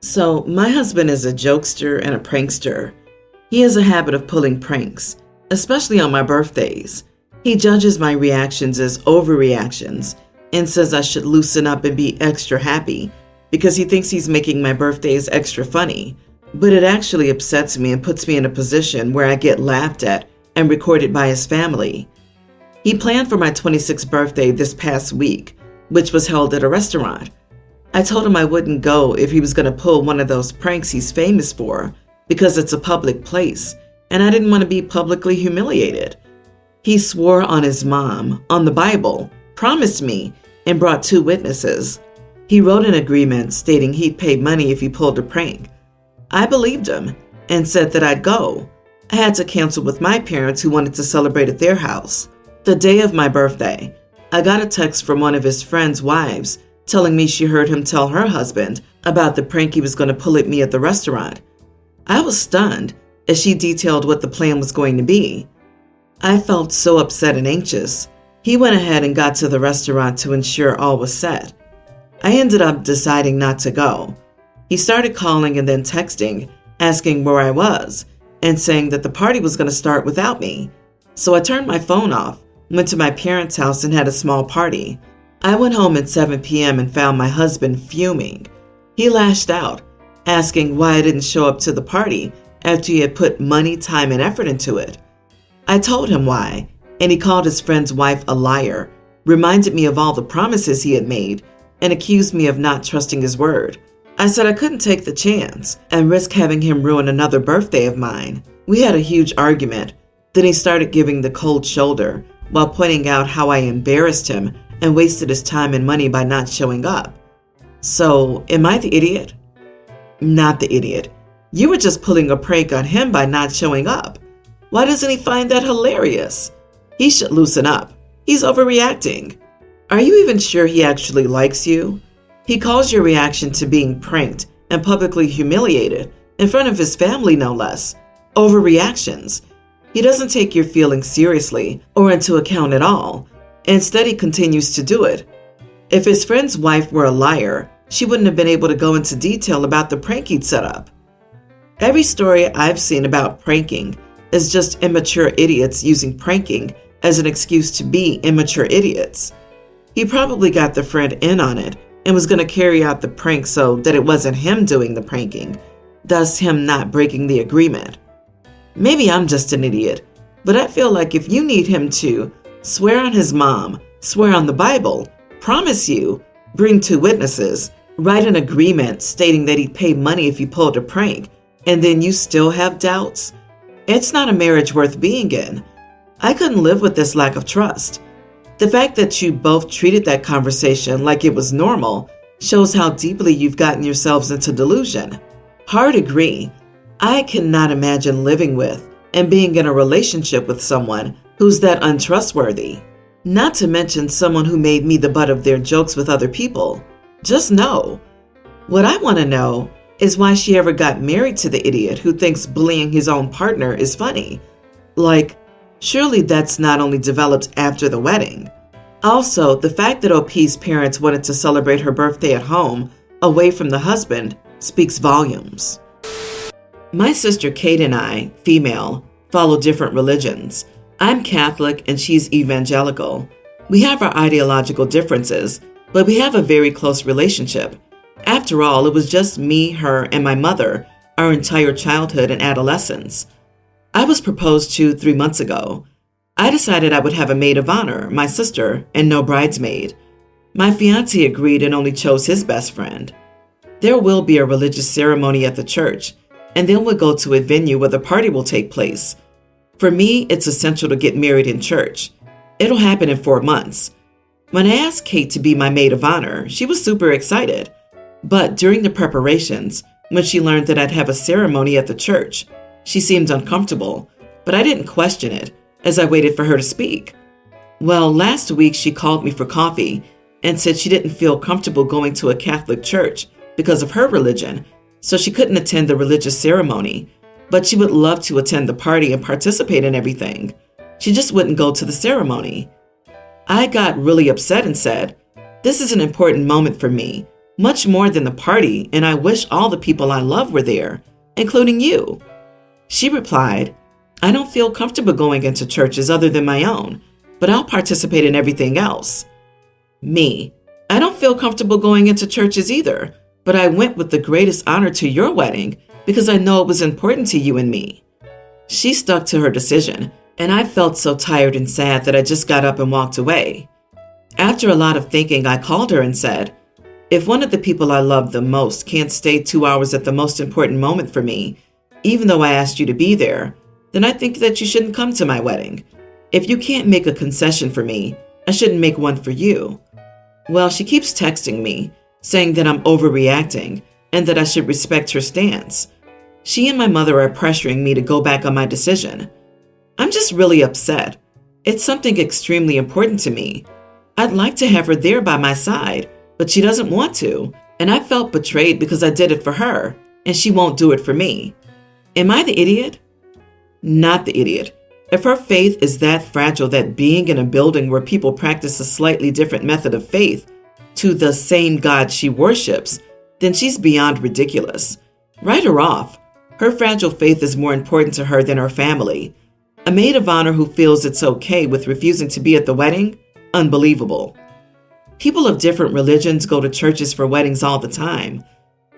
So, my husband is a jokester and a prankster. He has a habit of pulling pranks, especially on my birthdays. He judges my reactions as overreactions and says I should loosen up and be extra happy because he thinks he's making my birthdays extra funny. But it actually upsets me and puts me in a position where I get laughed at and recorded by his family. He planned for my 26th birthday this past week, which was held at a restaurant. I told him I wouldn't go if he was going to pull one of those pranks he's famous for because it's a public place and I didn't want to be publicly humiliated. He swore on his mom, on the Bible, promised me, and brought 2 witnesses. He wrote an agreement stating he'd pay money if he pulled a prank. I believed him and said that I'd go. I had to cancel with my parents who wanted to celebrate at their house. The day of my birthday, I got a text from one of his friends' wives telling me she heard him tell her husband about the prank he was going to pull at me at the restaurant. I was stunned as she detailed what the plan was going to be. I felt so upset and anxious. He went ahead and got to the restaurant to ensure all was set. I ended up deciding not to go. He started calling and then texting, asking where I was, and saying that the party was going to start without me. So I turned my phone off, went to my parents' house and had a small party. I went home at 7 p.m. and found my husband fuming. He lashed out, asking why I didn't show up to the party after he had put money, time, and effort into it. I told him why, and he called his friend's wife a liar, reminded me of all the promises he had made, and accused me of not trusting his word. I said I couldn't take the chance and risk having him ruin another birthday of mine. We had a huge argument. Then he started giving the cold shoulder while pointing out how I embarrassed him and wasted his time and money by not showing up. So, am I the idiot? Not the idiot. You were just pulling a prank on him by not showing up. Why doesn't he find that hilarious? He should loosen up. He's overreacting. Are you even sure he actually likes you? He calls your reaction to being pranked and publicly humiliated, in front of his family no less, overreactions. He doesn't take your feelings seriously or into account at all. Instead, he continues to do it. If his friend's wife were a liar, she wouldn't have been able to go into detail about the prank he'd set up. Every story I've seen about pranking is just immature idiots using pranking as an excuse to be immature idiots. He probably got the friend in on it and was going to carry out the prank so that it wasn't him doing the pranking, thus him not breaking the agreement. Maybe I'm just an idiot, but I feel like if you need him to swear on his mom, swear on the Bible, promise you, bring 2 witnesses, write an agreement stating that he'd pay money if you pulled a prank, and then you still have doubts? It's not a marriage worth being in. I couldn't live with this lack of trust. The fact that you both treated that conversation like it was normal shows how deeply you've gotten yourselves into delusion. Hard agree. I cannot imagine living with and being in a relationship with someone who's that untrustworthy. Not to mention someone who made me the butt of their jokes with other people. Just no. What I want to know is why she ever got married to the idiot who thinks bullying his own partner is funny. Like, surely that's not only developed after the wedding. Also, the fact that OP's parents wanted to celebrate her birthday at home, away from the husband, speaks volumes. My sister Kate and I, female, follow different religions. I'm Catholic and she's evangelical. We have our ideological differences, but we have a very close relationship. After all, it was just me, her, and my mother our entire childhood and adolescence. I was proposed to 3 months ago. I decided I would have a maid of honor, my sister, and no bridesmaid. My fiancé agreed and only chose his best friend. There will be a religious ceremony at the church, and then we'll go to a venue where the party will take place. For me, it's essential to get married in church. It'll happen in 4 months. When I asked Kate to be my maid of honor, she was super excited. But during the preparations, when she learned that I'd have a ceremony at the church, she seemed uncomfortable, but I didn't question it as I waited for her to speak. Well, last week she called me for coffee and said she didn't feel comfortable going to a Catholic church because of her religion, so she couldn't attend the religious ceremony, but she would love to attend the party and participate in everything. She just wouldn't go to the ceremony. I got really upset and said, "This is an important moment for me. much more than the party, and I wish all the people I love were there, including you." She replied, "I don't feel comfortable going into churches other than my own, but I'll participate in everything else." Me, "I don't feel comfortable going into churches either, but I went with the greatest honor to your wedding because I know it was important to you and me." She stuck to her decision, and I felt so tired and sad that I just got up and walked away. After a lot of thinking, I called her and said, "If one of the people I love the most can't stay 2 hours at the most important moment for me, even though I asked you to be there, then I think that you shouldn't come to my wedding. If you can't make a concession for me, I shouldn't make one for you." Well, she keeps texting me, saying that I'm overreacting and that I should respect her stance. She and my mother are pressuring me to go back on my decision. I'm just really upset. It's something extremely important to me. I'd like to have her there by my side, but she doesn't want to, and I felt betrayed because I did it for her, and she won't do it for me. Am I the idiot? Not the idiot. If her faith is that fragile that being in a building where people practice a slightly different method of faith to the same God she worships, then she's beyond ridiculous. Write her off. Her fragile faith is more important to her than her family. A maid of honor who feels it's okay with refusing to be at the wedding? Unbelievable. People of different religions go to churches for weddings all the time.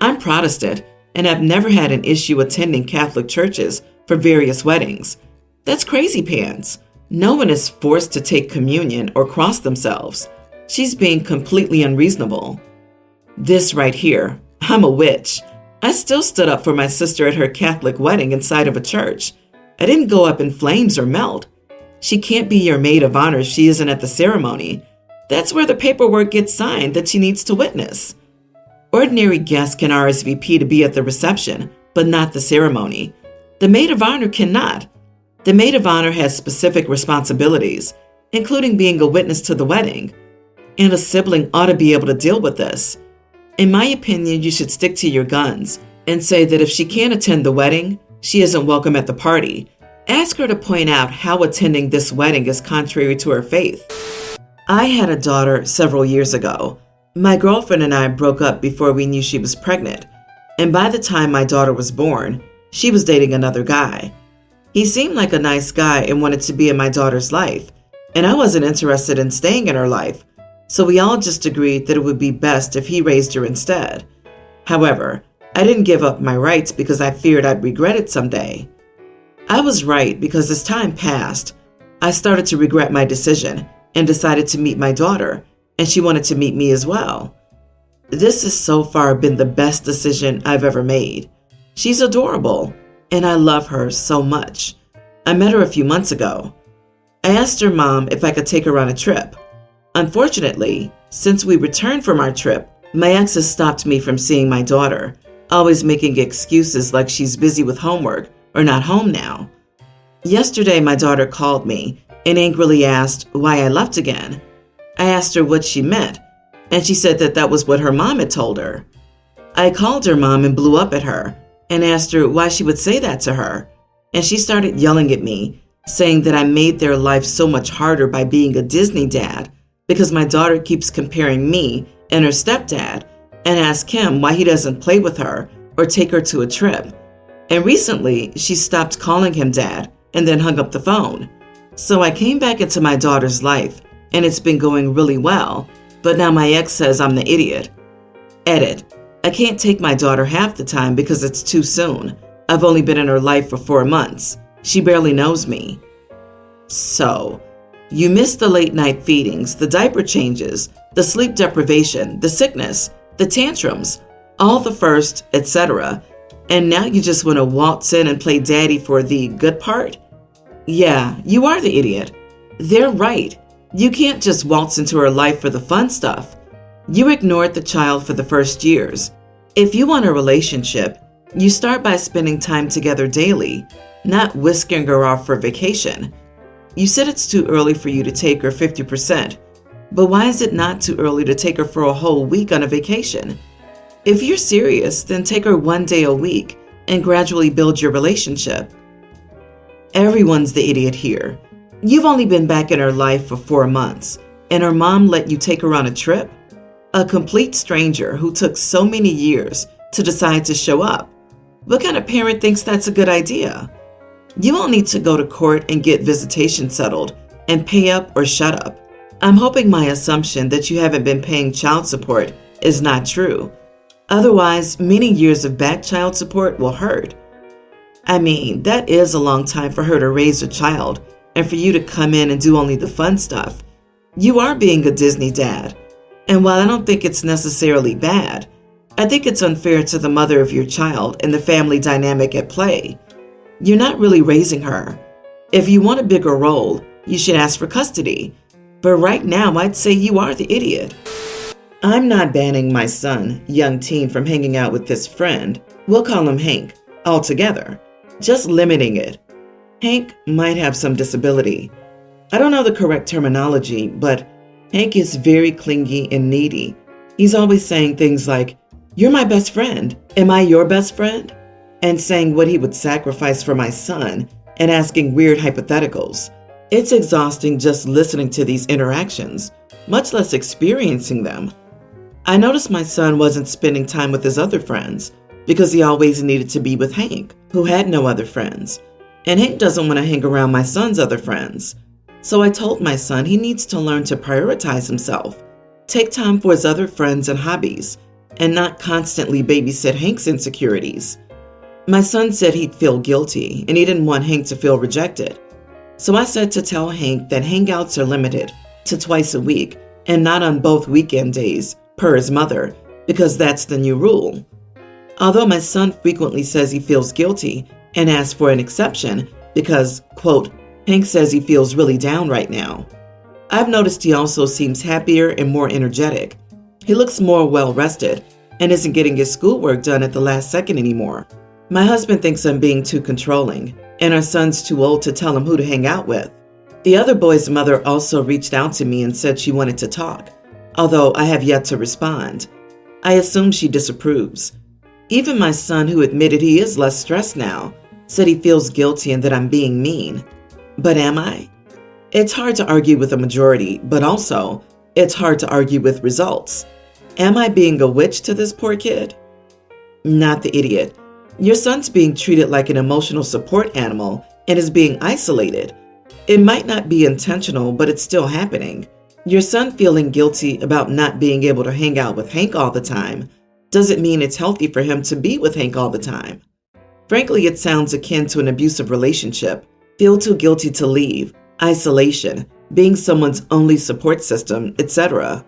I'm Protestant, and I've never had an issue attending Catholic churches for various weddings. That's crazy pants. No one is forced to take communion or cross themselves. She's being completely unreasonable. This right here, I'm a witch. I still stood up for my sister at her Catholic wedding inside of a church. I didn't go up in flames or melt. She can't be your maid of honor if she isn't at the ceremony. That's where the paperwork gets signed that she needs to witness. Ordinary guests can RSVP to be at the reception, but not the ceremony. The maid of honor cannot. The maid of honor has specific responsibilities, including being a witness to the wedding. And a sibling ought to be able to deal with this. In my opinion, you should stick to your guns and say that if she can't attend the wedding, she isn't welcome at the party. Ask her to point out how attending this wedding is contrary to her faith. I had a daughter several years ago. My girlfriend and I broke up before we knew she was pregnant, and by the time my daughter was born, she was dating another guy. He seemed like a nice guy and wanted to be in my daughter's life, and I wasn't interested in staying in her life, so we all just agreed that it would be best if he raised her instead. However, I didn't give up my rights because I feared I'd regret it someday. I was right because as time passed, I started to regret my decision and decided to meet my daughter, and she wanted to meet me as well. This has so far been the best decision I've ever made. She's adorable, and I love her so much. I met her a few months ago. I asked her mom if I could take her on a trip. Unfortunately, since we returned from our trip, my ex has stopped me from seeing my daughter, always making excuses like she's busy with homework or not home now. Yesterday, my daughter called me and angrily asked why I left again. I asked her what she meant, and she said that that was what her mom had told her. I called her mom and blew up at her and asked her why she would say that to her, and she started yelling at me, saying that I made their life so much harder by being a Disney dad because my daughter keeps comparing me and her stepdad and asked him why he doesn't play with her or take her to a trip. And recently, she stopped calling him dad and then hung up the phone. So I came back into my daughter's life, and it's been going really well, but now my ex says I'm the idiot. Edit. I can't take my daughter half the time because it's too soon. I've only been in her life for 4 months. She barely knows me. So, you missed the late night feedings, the diaper changes, the sleep deprivation, the sickness, the tantrums, all the first, etc. And now you just want to waltz in and play daddy for the good part? Yeah, you are the idiot. They're right. You can't just waltz into her life for the fun stuff. You ignored the child for the first years. If you want a relationship, you start by spending time together daily, not whisking her off for vacation. You said it's too early for you to take her 50%, but why is it not too early to take her for a whole week on a vacation? If you're serious, then take her 1 day a week and gradually build your relationship. Everyone's the idiot here. You've only been back in her life for 4 months, and her mom let you take her on a trip? A complete stranger who took so many years to decide to show up. What kind of parent thinks that's a good idea? You won't need to go to court and get visitation settled and pay up or shut up. I'm hoping my assumption that you haven't been paying child support is not true. Otherwise, many years of back child support will hurt. I mean, that is a long time for her to raise a child and for you to come in and do only the fun stuff. You are being a Disney dad. And while I don't think it's necessarily bad, I think it's unfair to the mother of your child and the family dynamic at play. You're not really raising her. If you want a bigger role, you should ask for custody. But right now, I'd say you are the idiot. I'm not banning my son, young teen, from hanging out with this friend. We'll call him Hank, altogether. Just limiting it. Hank might have some disability. I don't know the correct terminology, but Hank is very clingy and needy. He's always saying things like, "You're my best friend. Am I your best friend?" And saying what he would sacrifice for my son and asking weird hypotheticals. It's exhausting just listening to these interactions, much less experiencing them. I noticed my son wasn't spending time with his other friends because he always needed to be with Hank, who had no other friends. And Hank doesn't want to hang around my son's other friends. So I told my son he needs to learn to prioritize himself, take time for his other friends and hobbies, and not constantly babysit Hank's insecurities. My son said he'd feel guilty and he didn't want Hank to feel rejected. So I said to tell Hank that hangouts are limited to twice a week and not on both weekend days, per his mother, because that's the new rule. Although my son frequently says he feels guilty and asks for an exception because, quote, Hank says he feels really down right now. I've noticed he also seems happier and more energetic. He looks more well-rested and isn't getting his schoolwork done at the last second anymore. My husband thinks I'm being too controlling, and our son's too old to tell him who to hang out with. The other boy's mother also reached out to me and said she wanted to talk, although I have yet to respond. I assume she disapproves. Even my son, who admitted he is less stressed now, said he feels guilty and that I'm being mean. But am I? It's hard to argue with a majority, but also, it's hard to argue with results. Am I being a witch to this poor kid? Not the idiot. Your son's being treated like an emotional support animal and is being isolated. It might not be intentional, but it's still happening. Your son feeling guilty about not being able to hang out with Hank all the time doesn't mean it's healthy for him to be with Hank all the time. Frankly, it sounds akin to an abusive relationship. Feel too guilty to leave, isolation, being someone's only support system, etc.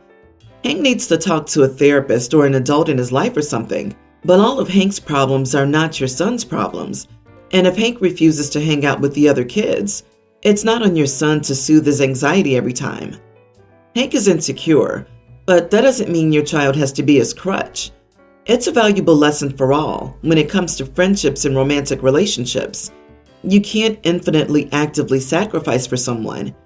Hank needs to talk to a therapist or an adult in his life or something, but all of Hank's problems are not your son's problems. And if Hank refuses to hang out with the other kids, it's not on your son to soothe his anxiety every time. Hank is insecure, but that doesn't mean your child has to be his crutch. It's a valuable lesson for all when it comes to friendships and romantic relationships. You can't infinitely actively sacrifice for someone.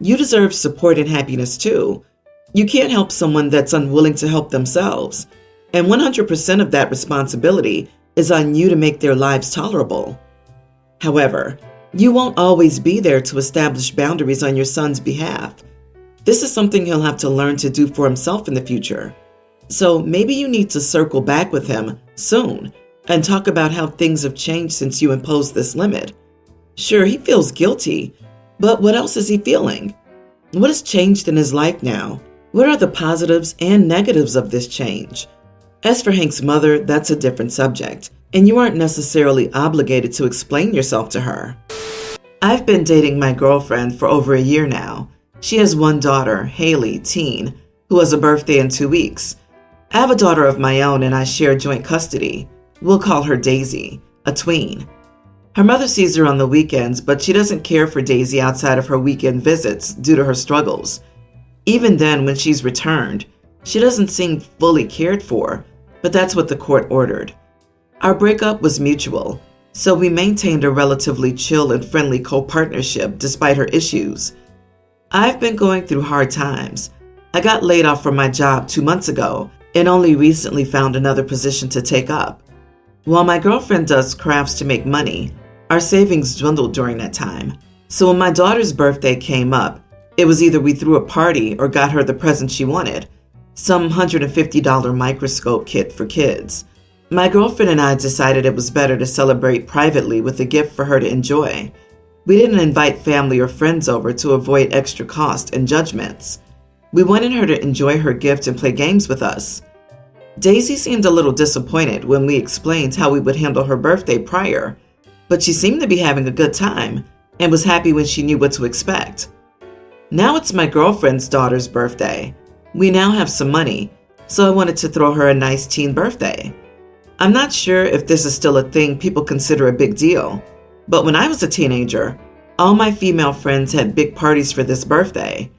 You deserve support and happiness too. You can't help someone that's unwilling to help themselves. And 100% of that responsibility is on you to make their lives tolerable. However, you won't always be there to establish boundaries on your son's behalf. This is something he'll have to learn to do for himself in the future. So maybe you need to circle back with him soon and talk about how things have changed since you imposed this limit. Sure, he feels guilty, but what else is he feeling? What has changed in his life now? What are the positives and negatives of this change? As for Hank's mother, that's a different subject, and you aren't necessarily obligated to explain yourself to her. I've been dating my girlfriend for over a year now. She has one daughter, Haley, teen, who has a birthday in 2 weeks. I have a daughter of my own and I share joint custody. We'll call her Daisy, a tween. Her mother sees her on the weekends, but she doesn't care for Daisy outside of her weekend visits due to her struggles. Even then, when she's returned, she doesn't seem fully cared for, but that's what the court ordered. Our breakup was mutual, so we maintained a relatively chill and friendly co-partnership despite her issues. I've been going through hard times. I got laid off from my job 2 months ago and only recently found another position to take up. While my girlfriend does crafts to make money, our savings dwindled during that time. So when my daughter's birthday came up, it was either we threw a party or got her the present she wanted. some $150 microscope kit for kids. My girlfriend and I decided it was better to celebrate privately with a gift for her to enjoy. We didn't invite family or friends over to avoid extra cost and judgments. We wanted her to enjoy her gift and play games with us. Daisy seemed a little disappointed when we explained how we would handle her birthday prior, but she seemed to be having a good time and was happy when she knew what to expect. Now it's my girlfriend's daughter's birthday. We now have some money, so I wanted to throw her a nice teen birthday. I'm not sure if this is still a thing people consider a big deal, but when I was a teenager, all my female friends had big parties for this birthday.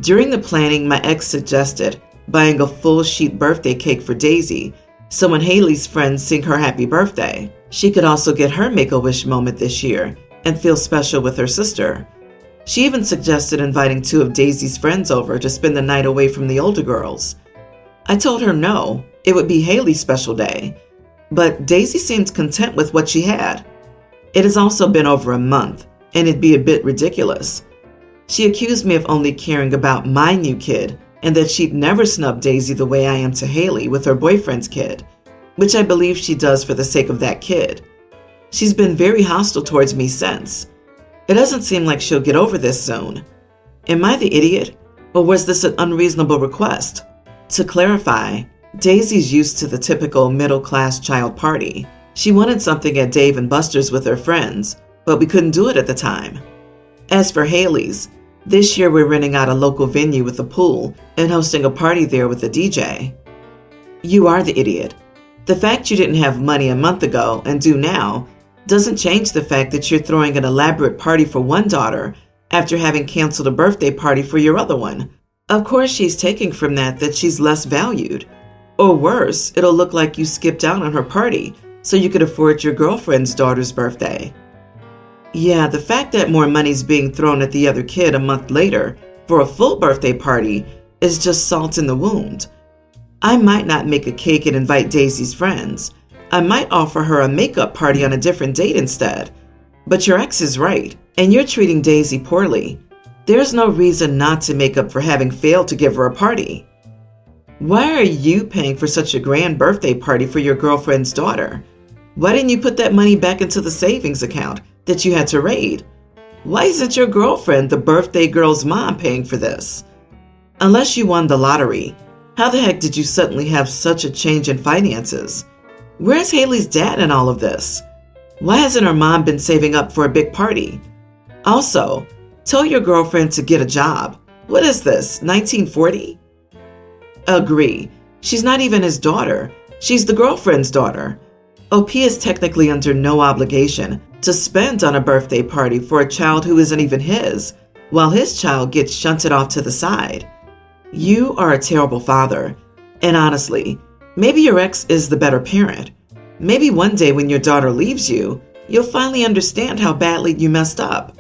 During the planning, my ex suggested buying a full sheet birthday cake for Daisy, so when Haley's friends sing her happy birthday, she could also get her Make-A-Wish moment this year and feel special with her sister. She even suggested inviting 2 of Daisy's friends over to spend the night away from the older girls. I told her no, it would be Haley's special day, but Daisy seemed content with what she had. It has also been over a month, and it'd be a bit ridiculous. She accused me of only caring about my new kid and that she'd never snub Daisy the way I am to Haley with her boyfriend's kid, which I believe she does for the sake of that kid. She's been very hostile towards me since. It doesn't seem like she'll get over this soon. Am I the idiot, or was this an unreasonable request? To clarify, Daisy's used to the typical middle-class child party. She wanted something at Dave & Buster's with her friends, but we couldn't do it at the time. As for Haley's, this year we're renting out a local venue with a pool and hosting a party there with a DJ. You are the idiot. The fact you didn't have money a month ago and do now doesn't change the fact that you're throwing an elaborate party for one daughter after having canceled a birthday party for your other one. Of course she's taking from that she's less valued. Or worse, it'll look like you skipped out on her party so you could afford your girlfriend's daughter's birthday. Yeah, the fact that more money's being thrown at the other kid a month later for a full birthday party is just salt in the wound. I might not make a cake and invite Daisy's friends. I might offer her a makeup party on a different date instead. But your ex is right, and you're treating Daisy poorly. There's no reason not to make up for having failed to give her a party. Why are you paying for such a grand birthday party for your girlfriend's daughter? Why didn't you put that money back into the savings account that you had to raid? Why isn't your girlfriend, the birthday girl's mom, paying for this? Unless you won the lottery, how the heck did you suddenly have such a change in finances? Where's Haley's dad in all of this? Why hasn't her mom been saving up for a big party? Also, tell your girlfriend to get a job. What is this, 1940? Agree. She's not even his daughter. She's the girlfriend's daughter. OP is technically under no obligation to spend on a birthday party for a child who isn't even his, while his child gets shunted off to the side. You are a terrible father. And honestly, maybe your ex is the better parent. Maybe one day when your daughter leaves you, you'll finally understand how badly you messed up.